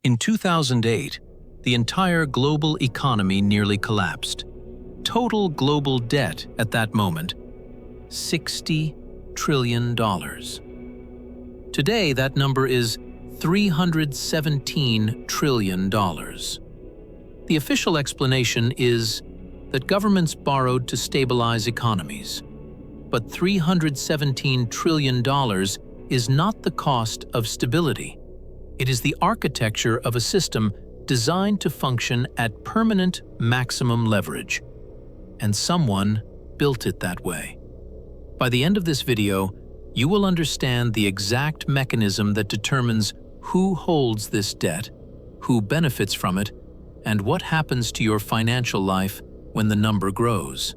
In 2008, the entire global economy nearly collapsed. Total global debt at that moment, $60 trillion. Today, that number is $317 trillion. The official explanation is that governments borrowed to stabilize economies. But $317 trillion is not the cost of stability. It is the architecture of a system designed to function at permanent maximum leverage. And someone built it that way. By the end of this video, you will understand the exact mechanism that determines who holds this debt, who benefits from it, and what happens to your financial life when the number grows.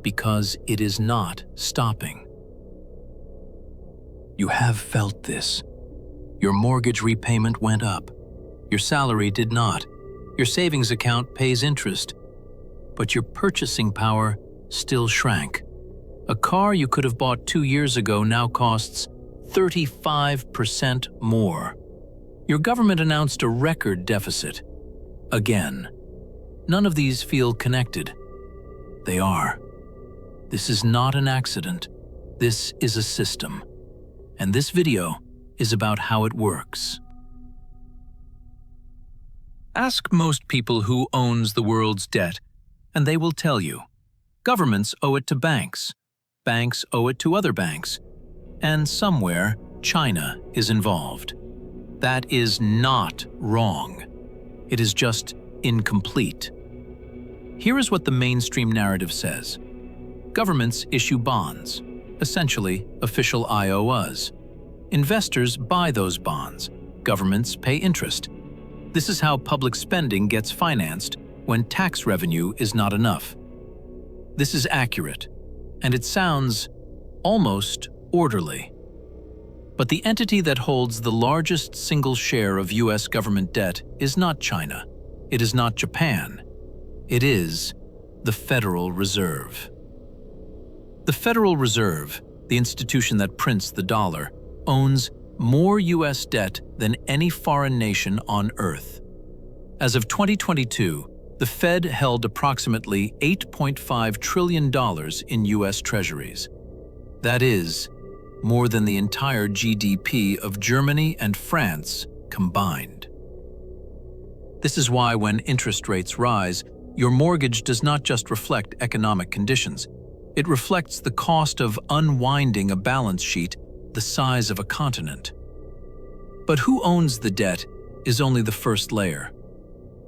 Because it is not stopping. You have felt this. Your mortgage repayment went up. Your salary did not. Your savings account pays interest. But your purchasing power still shrank. A car you could have bought 2 years ago now costs 35% more. Your government announced a record deficit. Again. None of these feel connected. They are. This is not an accident. This is a system. And this video is about how it works. Ask most people who owns the world's debt, and they will tell you. Governments owe it to banks. Banks owe it to other banks. And somewhere, China is involved. That is not wrong. It is just incomplete. Here is what the mainstream narrative says. Governments issue bonds, essentially official IOUs. Investors buy those bonds. Governments pay interest. This is how public spending gets financed when tax revenue is not enough. This is accurate, and it sounds almost orderly. But the entity that holds the largest single share of US government debt is not China. It is not Japan. It is the Federal Reserve. The Federal Reserve, the institution that prints the dollar, owns more US debt than any foreign nation on Earth. As of 2022, the Fed held approximately $8.5 trillion in US treasuries. That is more than the entire GDP of Germany and France combined. This is why when interest rates rise, your mortgage does not just reflect economic conditions. It reflects the cost of unwinding a balance sheet the size of a continent. But who owns the debt is only the first layer.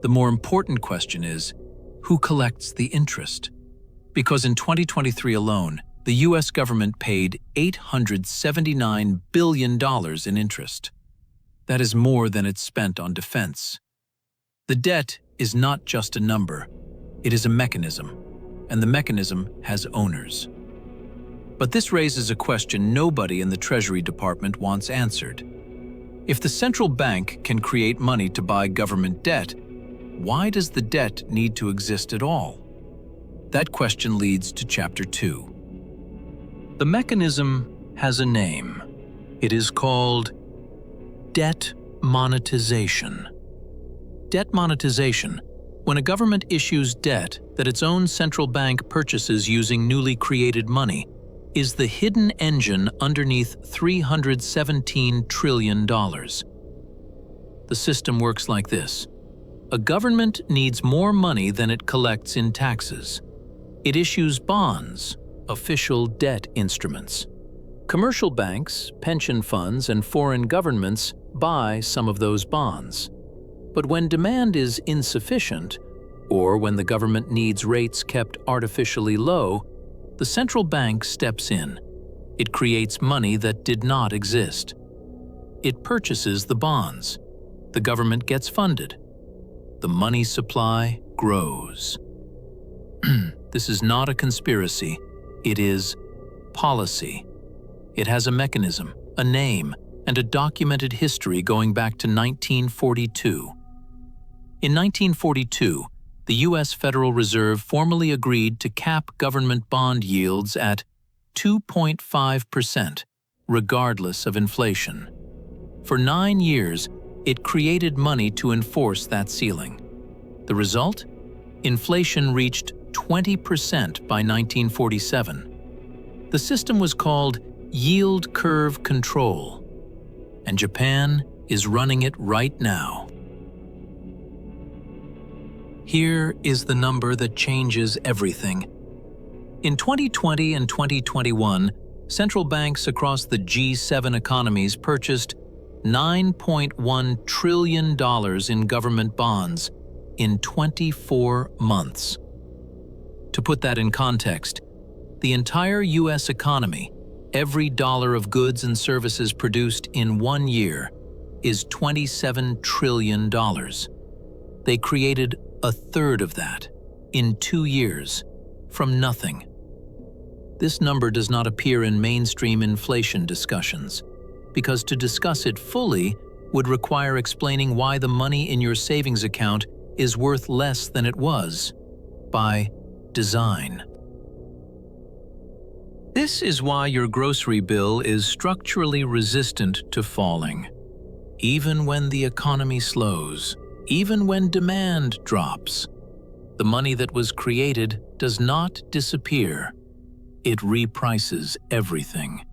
The more important question is, who collects the interest? Because in 2023 alone, the US government paid $879 billion in interest. That is more than it spent on defense. The debt is not just a number, it is a mechanism, and the mechanism has owners. But this raises a question nobody in the Treasury Department wants answered. If the central bank can create money to buy government debt, why does the debt need to exist at all? That question leads to Chapter 2. The mechanism has a name. It is called debt monetization. Debt monetization, when a government issues debt that its own central bank purchases using newly created money, is the hidden engine underneath $317 trillion. The system works like this. A government needs more money than it collects in taxes. It issues bonds, official debt instruments. Commercial banks, pension funds, and foreign governments buy some of those bonds. But when demand is insufficient, or when the government needs rates kept artificially low, the central bank steps in. It creates money that did not exist. It purchases the bonds. The government gets funded. The money supply grows. This is not a conspiracy. It is policy. It has a mechanism, a name, and a documented history going back to 1942. In 1942, the U.S. Federal Reserve formally agreed to cap government bond yields at 2.5%, regardless of inflation. For 9 years, it created money to enforce that ceiling. The result? Inflation reached 20% by 1947. The system was called yield curve control, and Japan is running it right now. Here is the number that changes everything. In 2020 and 2021, central banks across the G7 economies purchased $9.1 trillion in government bonds in 24 months. To put that in context, the entire U.S. economy, every dollar of goods and services produced in 1 year, is $27 trillion. They created a third of that in 2 years, from nothing. This number does not appear in mainstream inflation discussions, because to discuss it fully would require explaining why the money in your savings account is worth less than it was, by design. This is why your grocery bill is structurally resistant to falling. Even when the economy slows, even when demand drops, the money that was created does not disappear. It reprices everything.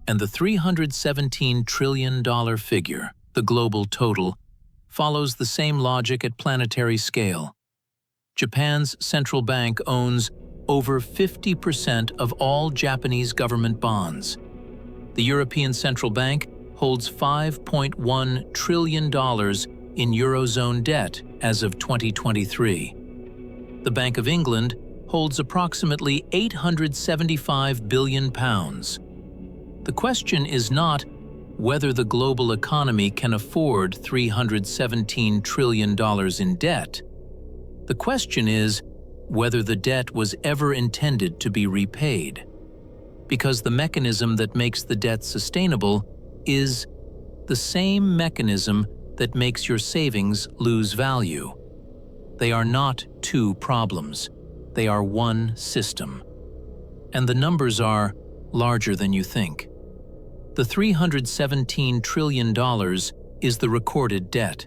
And the $317 trillion figure, the global total, follows the same logic at planetary scale. Japan's central bank owns over 50% of all Japanese government bonds. The European Central Bank holds $5.1 trillion in Eurozone debt as of 2023. The Bank of England holds approximately £875 billion. The question is not whether the global economy can afford $317 trillion in debt. The question is whether the debt was ever intended to be repaid, because the mechanism that makes the debt sustainable is the same mechanism that makes your savings lose value. They are not two problems. They are one system. And the numbers are larger than you think. The $317 trillion is the recorded debt.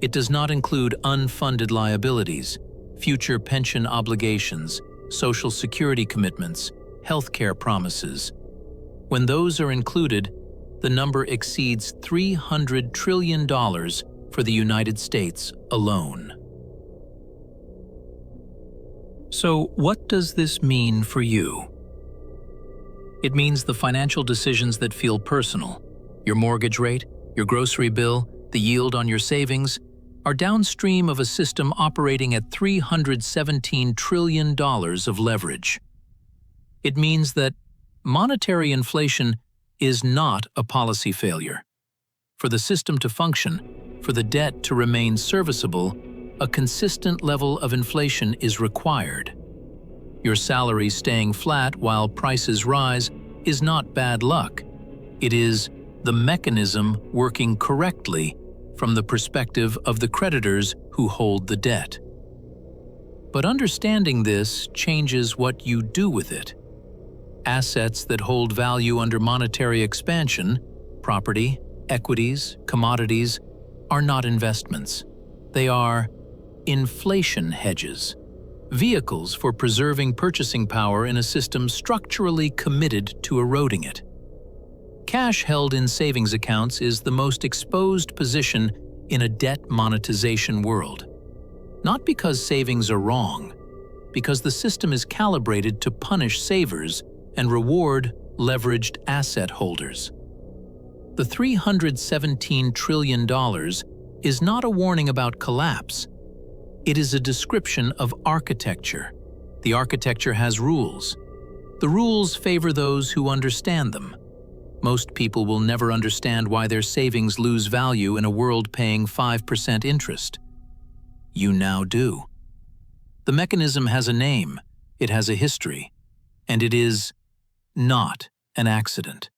It does not include unfunded liabilities, future pension obligations, social security commitments, healthcare promises. When those are included, the number exceeds $300 trillion for the United States alone. So, what does this mean for you? It means the financial decisions that feel personal, your mortgage rate, your grocery bill, the yield on your savings, are downstream of a system operating at $317 trillion of leverage. It means that monetary inflation is not a policy failure. For the system to function, for the debt to remain serviceable, a consistent level of inflation is required. Your salary staying flat while prices rise is not bad luck. It is the mechanism working correctly from the perspective of the creditors who hold the debt. But understanding this changes what you do with it. Assets that hold value under monetary expansion, property, equities, commodities, are not investments. They are inflation hedges, vehicles for preserving purchasing power in a system structurally committed to eroding it. Cash held in savings accounts is the most exposed position in a debt monetization world. Not because savings are wrong, because the system is calibrated to punish savers and reward leveraged asset holders. The $317 trillion is not a warning about collapse. It is a description of architecture. The architecture has rules. The rules favor those who understand them. Most people will never understand why their savings lose value in a world paying 5% interest. You now do. The mechanism has a name, it has a history, and it is not an accident.